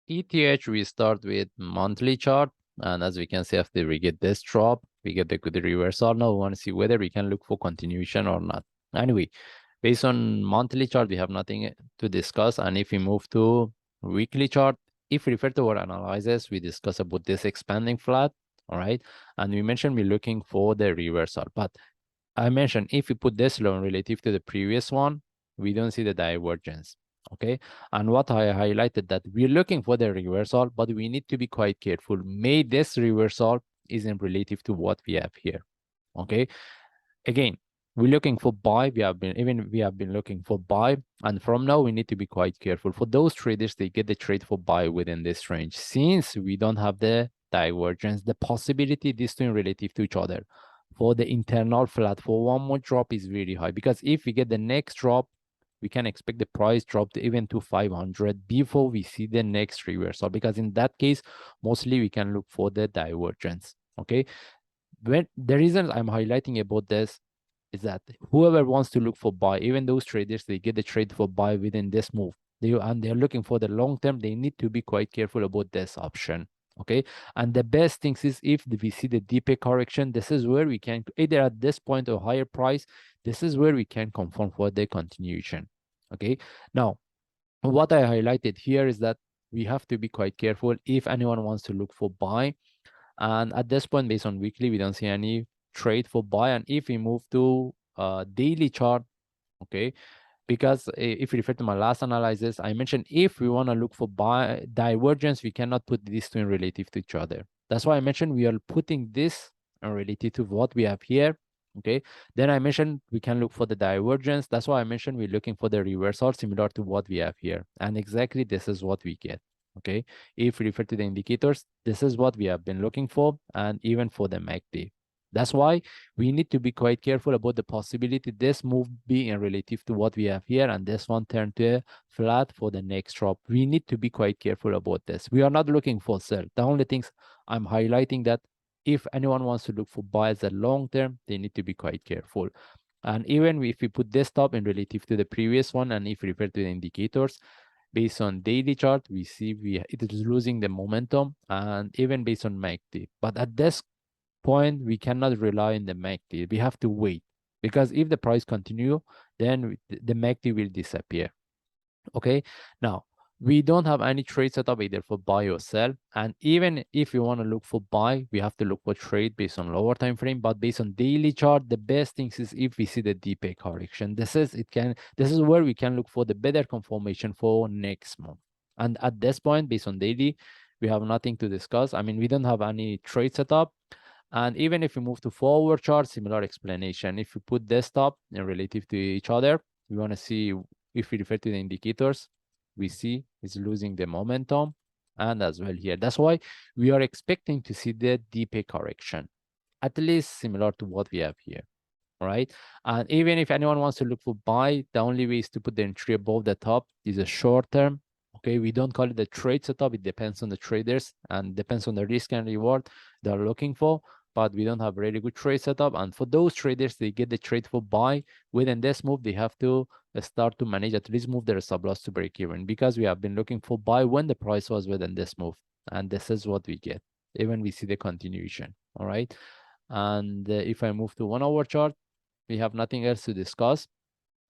ETH, we start with monthly chart. And as we can see, after we get this drop, we get the good reversal. Now we want to see whether we can look for continuation or not. Anyway, based on monthly chart, we have nothing to discuss. And if we move to weekly chart, if we refer to our analysis, we discuss about this expanding flat. All right. And we mentioned we're looking for the reversal. But I mentioned if we put this loan relative to the previous one, we don't see the divergence. Okay. And what I highlighted that we're looking for the reversal, but we need to be quite careful. May this reversal isn't relative to what we have here. Okay. Again, we're looking for buy. We have been looking for buy. And from now, we need to be quite careful. For those traders, they get the trade for buy within this range. Since we don't have the divergence, the possibility these two relative to each other for the internal flat for one more drop is really high, because if we get the next drop, we can expect the price drop to even to 500 before we see the next reversal, because in that case, mostly we can look for the divergence. Okay. When the reason I'm highlighting about this is that whoever wants to look for buy, even those traders, they get the trade for buy within this move. They're looking for the long term. They need to be quite careful about this option. Okay. And the best things is if we see the deeper correction, this is where we can either at this point or higher price, this is where we can confirm for the continuation. Okay. Now, what I highlighted here is that we have to be quite careful if anyone wants to look for buy. And at this point, based on weekly, we don't see any trade for buy. And if we move to daily chart, okay, because if you refer to my last analysis, I mentioned if we want to look for buy divergence, we cannot put these two in relative to each other. That's why I mentioned we are putting this in relative to what we have here. Okay. Then I mentioned we can look for the divergence. That's why I mentioned we're looking for the reversal similar to what we have here. And exactly this is what we get. Okay. If we refer to the indicators, this is what we have been looking for, and even for the MACD. That's why we need to be quite careful about the possibility this move be in relative to what we have here, and this one turn to a flat for the next drop. We need to be quite careful about this. We are not looking for sell. The only things I'm highlighting that if anyone wants to look for buy as a long term, they need to be quite careful. And even if we put this top in relative to the previous one, and if we refer to the indicators, based on daily chart, we see it is losing the momentum, and even based on MACD. But at this point, we cannot rely on the MACD. We have to wait, because if the price continue, then the MACD will disappear. Okay. Now, we don't have any trade set up either for buy or sell. And even if you want to look for buy, we have to look for trade based on lower time frame. But based on daily chart, the best things is if we see the deeper correction. This is where we can look for the better confirmation for next month. And at this point, based on daily, we have nothing to discuss. I mean, we don't have any trade setup. And even if we move to forward chart, similar explanation. If we put desktop and relative to each other, we want to see if we refer to the indicators, we see it's losing the momentum, and as well here. That's why we are expecting to see the deeper correction, at least similar to what we have here. All right. And even if anyone wants to look for buy, the only way is to put the entry above the top is a short term. Okay, we don't call it a trade setup. It depends on the traders and depends on the risk and reward they're looking for. But we don't have really good trade setup. And for those traders, they get the trade for buy. Within this move, they have to start to manage, at least move their stop loss to break even, because we have been looking for buy when the price was within this move. And this is what we get. Even we see the continuation. All right. And if I move to 1 hour chart, we have nothing else to discuss.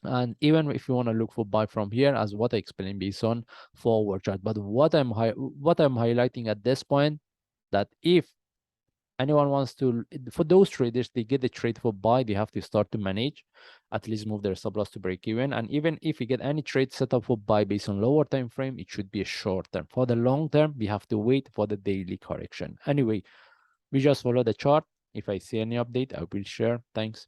And even if you want to look for buy from here, as what I explained based on forward chart. But what I'm highlighting at this point, that if anyone wants to, for those traders, they get the trade for buy, they have to start to manage, at least move their stop loss to break even. And even if we get any trade set up for buy based on lower time frame, it should be a short term. For the long term, we have to wait for the daily correction. Anyway, we just follow the chart. If I see any update, I will share. Thanks.